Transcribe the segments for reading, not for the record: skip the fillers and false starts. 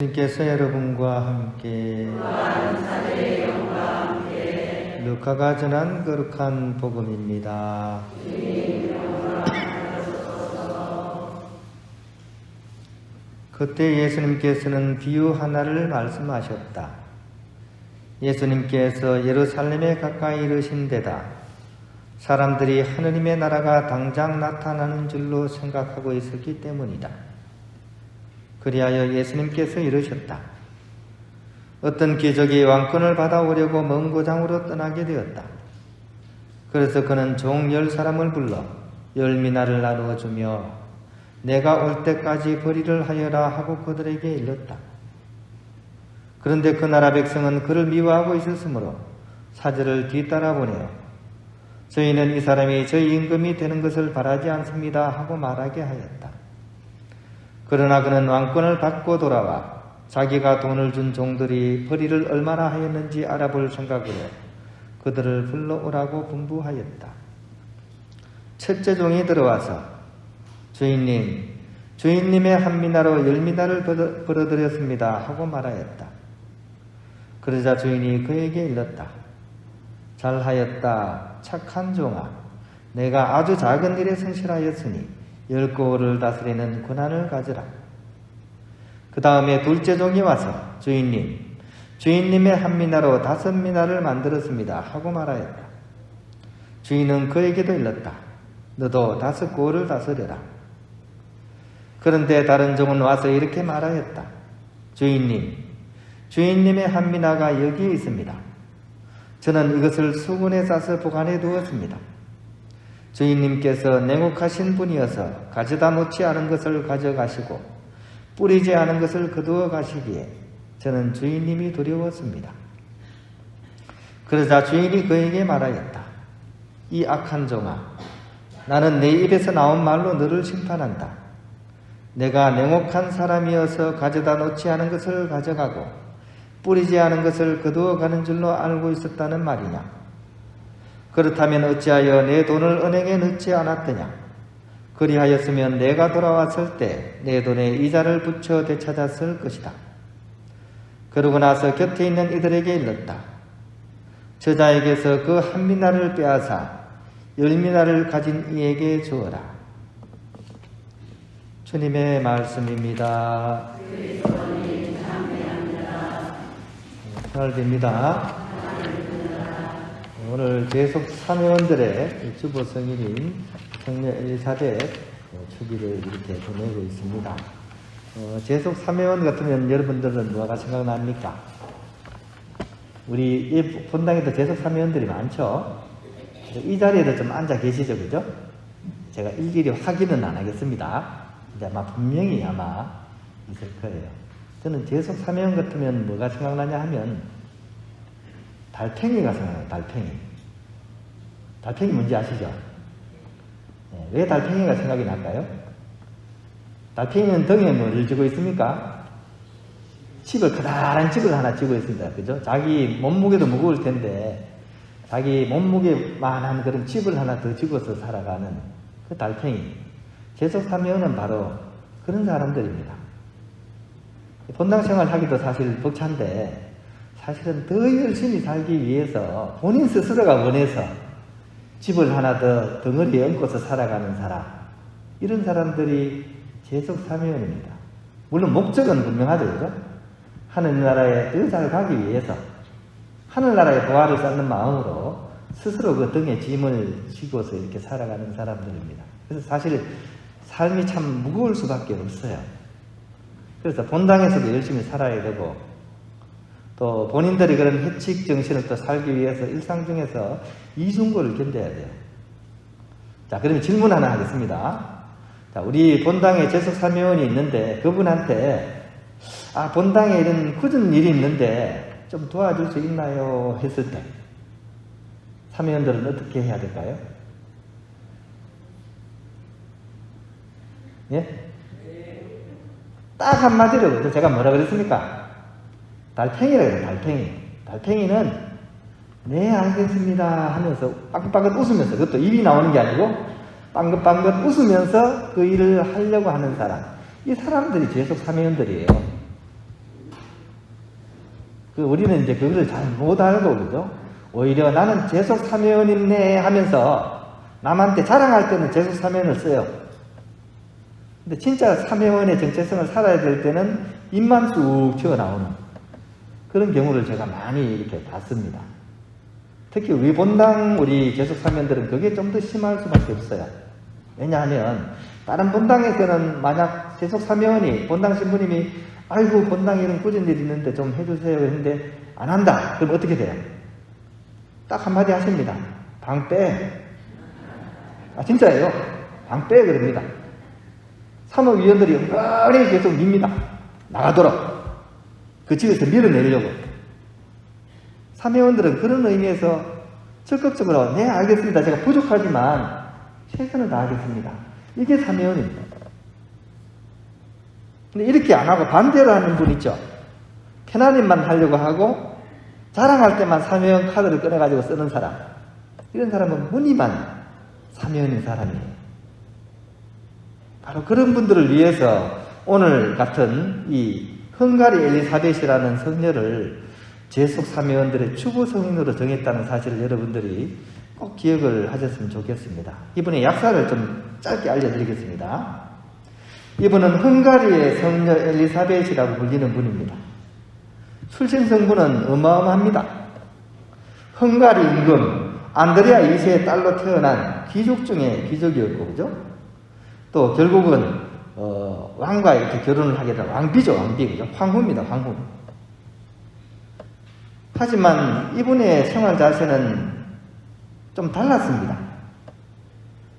주님께서 여러분과 함께 루카가 전한 거룩한 복음입니다. 그때 예수님께서는 비유 하나를 말씀하셨다. 예수님께서 예루살렘에 가까이 이르신 데다 사람들이 하느님의 나라가 당장 나타나는 줄로 생각하고 있었기 때문이다. 그리하여 예수님께서 이르셨다. 어떤 귀족이 왕권을 받아오려고 먼 고장으로 떠나게 되었다. 그래서 그는 종 10사람을 불러 10미나를 나누어 주며 내가 올 때까지 벌이를 하여라 하고 그들에게 일렀다. 그런데 그 나라 백성은 그를 미워하고 있었으므로 사절을 뒤따라 보내어 저희는 이 사람이 저희 임금이 되는 것을 바라지 않습니다 하고 말하게 하였다. 그러나 그는 왕권을 받고 돌아와 자기가 돈을 준 종들이 벌이를 얼마나 하였는지 알아볼 생각으로 그들을 불러오라고 분부하였다. 첫째 종이 들어와서 주인님의 한 미나로 10미나를 벌어들였습니다 하고 말하였다. 그러자 주인이 그에게 일렀다. 잘하였다 착한 종아, 내가 아주 작은 일에 성실하였으니 10고을을 다스리는 권한을 가져라. 그 다음에 둘째 종이 와서 주인님의 한 미나로 5미나를 만들었습니다 하고 말하였다. 주인은 그에게도 일렀다. 너도 5고을을 다스려라. 그런데 다른 종은 와서 이렇게 말하였다. 주인님의 한 미나가 여기에 있습니다. 저는 이것을 수군에 싸서 보관해 두었습니다. 주인님께서 냉혹하신 분이어서 가져다 놓지 않은 것을 가져가시고 뿌리지 않은 것을 거두어 가시기에 저는 주인님이 두려웠습니다. 그러자 주인이 그에게 말하였다. 이 악한 종아, 나는 내 입에서 나온 말로 너를 심판한다. 내가 냉혹한 사람이어서 가져다 놓지 않은 것을 가져가고 뿌리지 않은 것을 거두어 가는 줄로 알고 있었다는 말이냐? 그렇다면 어찌하여 내 돈을 은행에 넣지 않았더냐? 그리하였으면 내가 돌아왔을 때 내 돈에 이자를 붙여 되찾았을 것이다. 그러고 나서 곁에 있는 이들에게 일렀다. 저자에게서 그 한 미나를 빼앗아 10미나를 가진 이에게 주어라. 주님의 말씀입니다. 편할됩니다. 오늘 계속 참여원들의 주보 성인인 성녀 엘리사벳 축일을 이렇게 보내고 있습니다. 재속 참여원 같으면 여러분들은 뭐가 생각납니까? 우리 이 본당에도 재속 참여원들이 많죠? 이 자리에도 좀 앉아 계시죠, 그죠? 제가 일일이 확인은 안 하겠습니다. 근데 아마 분명히 있을 거예요. 저는 재속 참여원 같으면 뭐가 생각나냐 하면 달팽이가 생각나요. 달팽이 뭔지 아시죠? 왜 달팽이가 생각이 날까요? 달팽이는 등에 뭐를 쥐고 있습니까? 커다란 칩을 하나 쥐고 있습니다. 그죠? 자기 몸무게도 무거울 텐데 자기 몸무게만한 그런 칩을 하나 더 쥐고서 살아가는 그 달팽이. 재속사명은 바로 그런 사람들입니다. 본당 생활 하기도 사실 벅찬데 사실은 더 열심히 살기 위해서 본인 스스로가 원해서 집을 하나 더 덩어리에 얹고서 살아가는 사람, 이런 사람들이 재속사명입니다. 물론 목적은 분명하죠, 그죠? 하늘나라에 더 잘 가기 위해서 하늘나라의 보화를 쌓는 마음으로 스스로 그 등에 짐을 지고서 이렇게 살아가는 사람들입니다. 그래서 사실 삶이 참 무거울 수밖에 없어요. 그래서 본당에서도 열심히 살아야 되고 또 본인들이 그런 해칙 정신을 또 살기 위해서 일상 중에서 이중고를 견뎌야 돼요. 자, 그러면 질문 하나 하겠습니다. 자, 우리 본당에 재속사명원이 있는데 그분한테 본당에 이런 굳은 일이 있는데 좀 도와줄 수 있나요? 했을 때 사명원들은 어떻게 해야 될까요? 예? 딱 한마디로 제가 뭐라 그랬습니까? 달팽이라고 해요. 달팽이는 네 알겠습니다 하면서 빵긋빵긋 웃으면서, 그것도 입이 나오는 게 아니고 빵긋빵긋 웃으면서 그 일을 하려고 하는 사람, 이 사람들이 재속 사명원들이에요. 우리는 이제 그거를 잘 못 알고, 그죠? 오히려 나는 재속 사면이네 하면서 남한테 자랑할 때는 재속 사면을 써요. 근데 진짜 사면의 정체성을 살아야 될 때는 입만 쑥 튀어나오는 그런 경우를 제가 많이 이렇게 봤습니다. 특히 우리 본당, 우리 재속 사면들은 그게 좀 더 심할 수밖에 없어요. 왜냐하면 다른 본당에서는 만약 재속 사면이 본당 신부님이 아이고 본당에 이런 꾸준 일이 있는데 좀 해주세요 했는데 안 한다. 그럼 어떻게 돼요? 딱 한마디 하십니다. 방 빼. 진짜예요. 방 빼 그럽니다. 사무위원들이 은근히 계속 밉니다. 나가도록. 그 집에서 밀어내려고. 사무위원들은 그런 의미에서 적극적으로 네 알겠습니다. 제가 부족하지만 최선을 다하겠습니다. 이게 사무위원입니다. 근데 이렇게 안 하고 반대로 하는 분 있죠. 편안함만 하려고 하고 자랑할 때만 사무위원 카드를 꺼내가지고 쓰는 사람. 이런 사람은 무늬만 사무위원인 사람이에요. 바로 그런 분들을 위해서 오늘 같은 이 헝가리 엘리사벳이라는 성녀를 재속 사무위원들의 추구 성인으로 정했다는 사실을 여러분들이 꼭 기억을 하셨으면 좋겠습니다. 이분의 약사를 좀 짧게 알려드리겠습니다. 이분은 헝가리의 성녀 엘리사벳이라고 불리는 분입니다. 출생 성분은 어마어마합니다. 헝가리 임금 안드레아 2세의 딸로 태어난 귀족 중에 귀족이었고, 그죠? 또 결국은 왕과 이렇게 결혼을 하게 된 왕비죠, 왕비, 그죠? 황후입니다, 황후. 하지만 이분의 생활 자세는 좀 달랐습니다.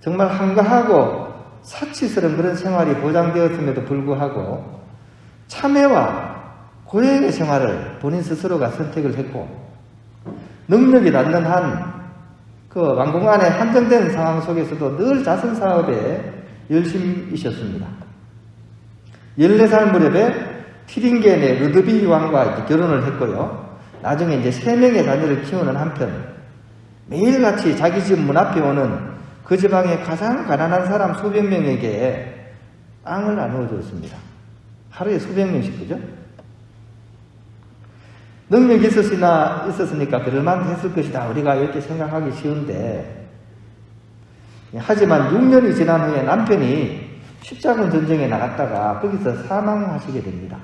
정말 한가하고 사치스러운 그런 생활이 보장되었음에도 불구하고 참회와 고행의 생활을 본인 스스로가 선택을 했고 능력이 닿는 한 그 왕궁 안에 한정된 상황 속에서도 늘 자선 사업에 열심이셨습니다. 14살 무렵에 티링겐의 루드비 왕과 결혼을 했고요. 나중에 이제 3명의 자녀를 키우는 한편 매일같이 자기 집 문 앞에 오는 그 지방의 가장 가난한 사람 수백 명에게 빵을 나누어 줬습니다. 하루에 수백 명씩, 그죠? 능력이 있었으니까 그럴만 했을 것이다. 우리가 이렇게 생각하기 쉬운데, 하지만 6년이 지난 후에 남편이 십자군 전쟁에 나갔다가 거기서 사망하시게 됩니다.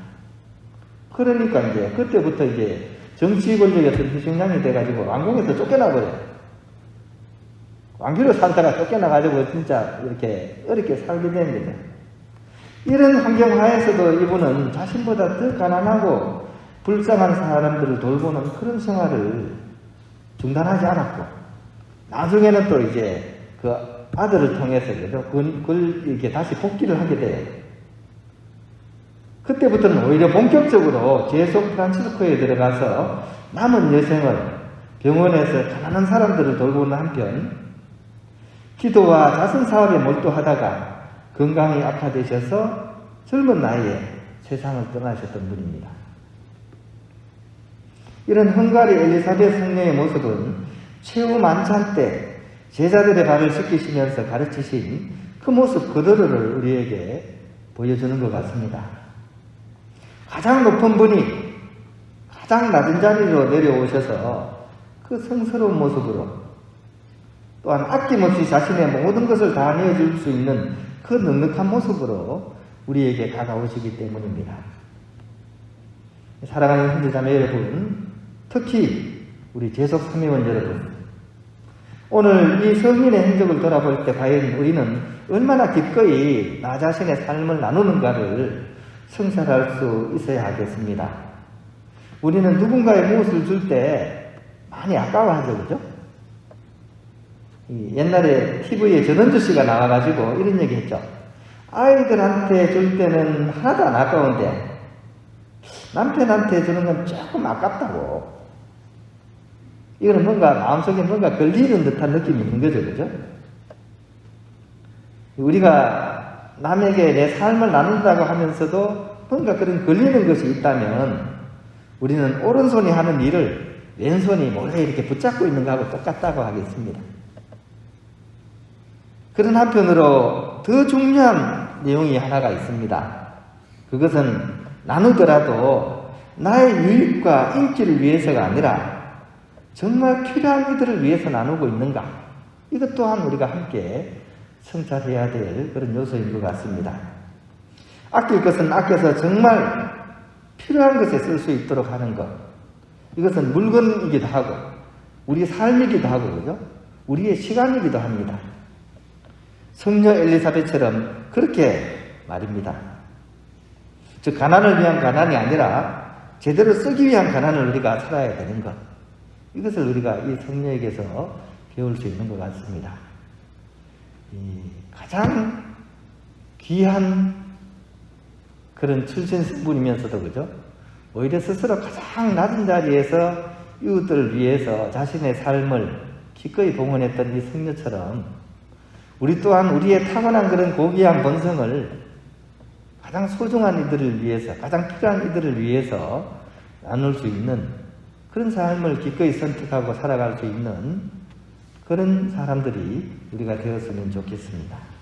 그러니까 이제 그때부터 이제 정치 권력이었던 희생양이 돼가지고 왕궁에서 쫓겨나버려요. 왕비로 살다가 쫓겨나가지고 진짜 이렇게 어렵게 살게 된 거죠. 이런 환경 하에서도 이분은 자신보다 더 가난하고 불쌍한 사람들을 돌보는 그런 생활을 중단하지 않았고, 나중에는 또 이제 그 아들을 통해서 그걸 이렇게 다시 복귀를 하게 돼요. 그때부터는 오히려 본격적으로 재속 프란치스코에 들어가서 남은 여생을 병원에서 가난한 사람들을 돌보는 한편 기도와 자선 사업에 몰두하다가 건강이 악화되셔서 젊은 나이에 세상을 떠나셨던 분입니다. 이런 헝가리 엘리사벳 성녀의 모습은 최후 만찬 때 제자들의 발을 씻기시면서 가르치신 그 모습 그대로를 우리에게 보여주는 것 같습니다. 가장 높은 분이 가장 낮은 자리로 내려오셔서 그 성스러운 모습으로 또한 아낌없이 자신의 모든 것을 다 내어줄 수 있는 그 넉넉한 모습으로 우리에게 다가오시기 때문입니다. 사랑하는 형제자매 여러분, 특히 우리 재속 사명원 여러분, 오늘 이 성인의 행적을 돌아볼 때 과연 우리는 얼마나 기꺼이 나 자신의 삶을 나누는가를 성찰할 수 있어야 하겠습니다. 우리는 누군가의 무엇을 줄 때 많이 아까워하죠, 그죠? 옛날에 TV에 전원주 씨가 나와가지고 이런 얘기 했죠. 아이들한테 줄 때는 하나도 안 아까운데 남편한테 주는 건 조금 아깝다고. 이거는 뭔가 마음속에 뭔가 걸리는 듯한 느낌이 있는 거죠, 그죠? 우리가 남에게 내 삶을 나눈다고 하면서도 뭔가 그런 걸리는 것이 있다면 우리는 오른손이 하는 일을 왼손이 몰래 이렇게 붙잡고 있는 것하고 똑같다고 하겠습니다. 그런 한편으로 더 중요한 내용이 하나가 있습니다. 그것은 나누더라도 나의 유익과 인기를 위해서가 아니라 정말 필요한 이들을 위해서 나누고 있는가? 이것 또한 우리가 함께 성찰해야 될 그런 요소인 것 같습니다. 아낄 것은 아껴서 정말 필요한 것에 쓸 수 있도록 하는 것. 이것은 물건이기도 하고 우리 삶이기도 하고 그죠? 우리의 시간이기도 합니다. 성녀 엘리사벳처럼 그렇게 말입니다. 즉 가난을 위한 가난이 아니라 제대로 쓰기 위한 가난을 우리가 살아야 되는 것. 이것을 우리가 이 성녀에게서 배울 수 있는 것 같습니다. 가장 귀한 그런 출신 성분이면서도 그죠? 오히려 스스로 가장 낮은 자리에서 이웃들을 위해서 자신의 삶을 기꺼이 봉헌했던 이 성녀처럼 우리 또한 우리의 타고난 그런 고귀한 본성을 가장 소중한 이들을 위해서, 가장 필요한 이들을 위해서 나눌 수 있는 그런 삶을 기꺼이 선택하고 살아갈 수 있는 그런 사람들이 우리가 되었으면 좋겠습니다.